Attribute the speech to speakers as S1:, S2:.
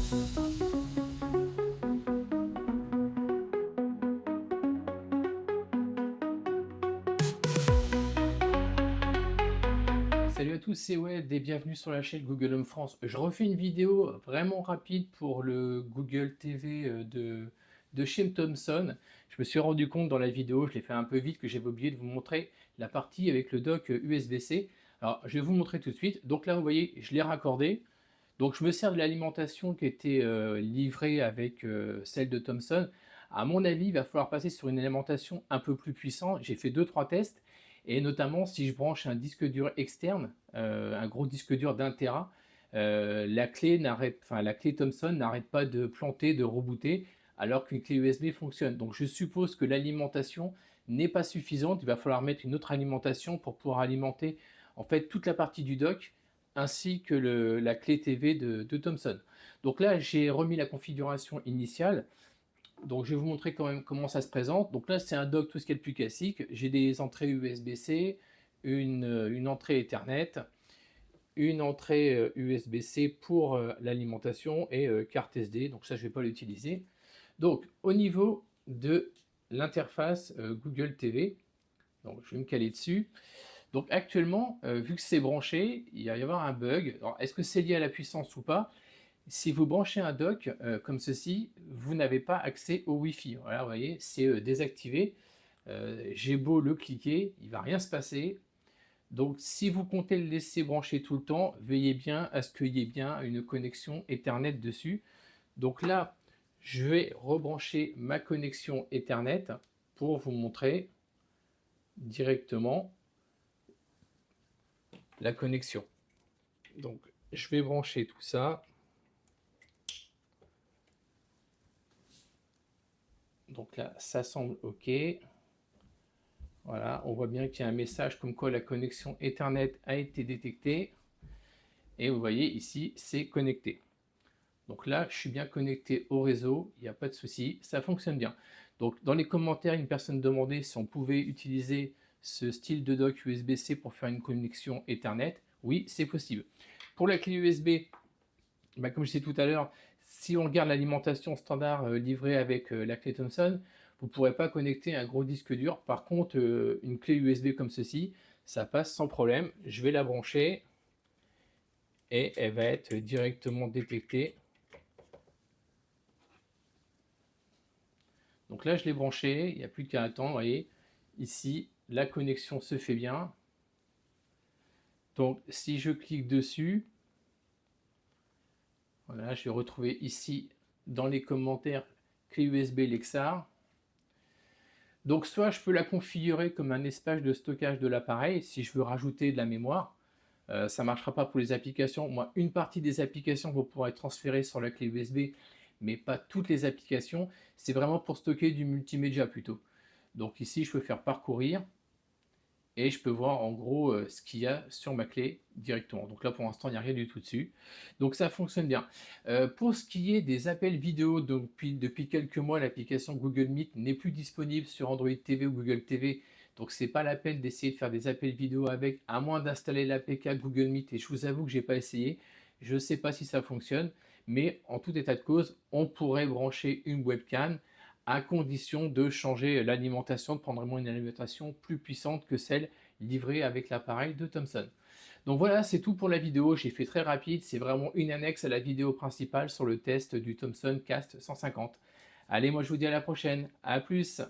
S1: Salut à tous, c'est Wed et bienvenue sur la chaîne Google Home France. Je refais une vidéo vraiment rapide pour le Google TV de chez Thomson. Je me suis rendu compte dans la vidéo, je l'ai fait un peu vite, que j'avais oublié de vous montrer la partie avec le dock USB-C. Alors je vais vous montrer tout de suite. Donc là vous voyez, je l'ai raccordé. Donc je me sers de l'alimentation qui était livrée avec celle de Thomson. À mon avis, il va falloir passer sur une alimentation un peu plus puissante. J'ai fait 2-3 tests, et notamment si je branche un disque dur externe, un gros disque dur d'1 Tera, la clé Thomson n'arrête pas de planter, de rebooter, alors qu'une clé USB fonctionne. Donc je suppose que l'alimentation n'est pas suffisante. Il va falloir mettre une autre alimentation pour pouvoir alimenter en fait toute la partie du dock, ainsi que la clé TV de Thomson. Donc là, j'ai remis la configuration initiale. Donc je vais vous montrer quand même comment ça se présente. Donc là, c'est un dock tout ce qui est le plus classique. J'ai des entrées USB-C, une entrée Ethernet, une entrée USB-C pour l'alimentation et carte SD. Donc ça, je ne vais pas l'utiliser. Donc au niveau de l'interface Google TV, donc je vais me caler dessus. Donc actuellement, vu que c'est branché, il va y avoir un bug. Alors, est-ce que c'est lié à la puissance ou pas? Si vous branchez un dock comme ceci, vous n'avez pas accès au Wi-Fi. Voilà, vous voyez, c'est désactivé. J'ai beau le cliquer, il ne va rien se passer. Donc si vous comptez le laisser brancher tout le temps, veillez bien à ce qu'il y ait bien une connexion Ethernet dessus. Donc là, je vais rebrancher ma connexion Ethernet pour vous montrer directement la connexion. Donc je vais brancher tout ça. Donc là, ça semble OK. Voilà, on voit bien qu'il y a un message comme quoi la connexion Ethernet a été détectée. Et vous voyez ici, c'est connecté. Donc là, je suis bien connecté au réseau, il n'y a pas de souci, ça fonctionne bien. Donc dans les commentaires, une personne demandait si on pouvait utiliser ce style de dock USB-C pour faire une connexion Ethernet. Oui, c'est possible. Pour la clé USB, comme je disais tout à l'heure, si on regarde l'alimentation standard livrée avec la clé Thomson, vous ne pourrez pas connecter un gros disque dur. Par contre, une clé USB comme ceci, ça passe sans problème. Je vais la brancher et elle va être directement détectée. Donc là, je l'ai branché, il n'y a plus qu'à attendre. Vous voyez, ici, la connexion se fait bien. Donc, si je clique dessus, voilà, je vais retrouver ici dans les commentaires clé USB Lexar. Donc, soit je peux la configurer comme un espace de stockage de l'appareil si je veux rajouter de la mémoire. Ça ne marchera pas pour les applications. Moi, une partie des applications vont pouvoir être transférées sur la clé USB, mais pas toutes les applications. C'est vraiment pour stocker du multimédia plutôt. Donc ici, je peux faire parcourir et je peux voir en gros ce qu'il y a sur ma clé directement. Donc là, pour l'instant, il n'y a rien du tout dessus. Donc ça fonctionne bien. Pour ce qui est des appels vidéo, donc depuis quelques mois, l'application Google Meet n'est plus disponible sur Android TV ou Google TV. Donc c'est pas la peine d'essayer de faire des appels vidéo avec, à moins d'installer l'APK Google Meet. Et je vous avoue que j'ai pas essayé. Je ne sais pas si ça fonctionne, mais en tout état de cause, on pourrait brancher une webcam à condition de changer l'alimentation, de prendre vraiment une alimentation plus puissante que celle livrée avec l'appareil de Thomson. Donc voilà, c'est tout pour la vidéo. J'ai fait très rapide. C'est vraiment une annexe à la vidéo principale sur le test du Thomson Cast 150. Allez, moi je vous dis à la prochaine. À plus.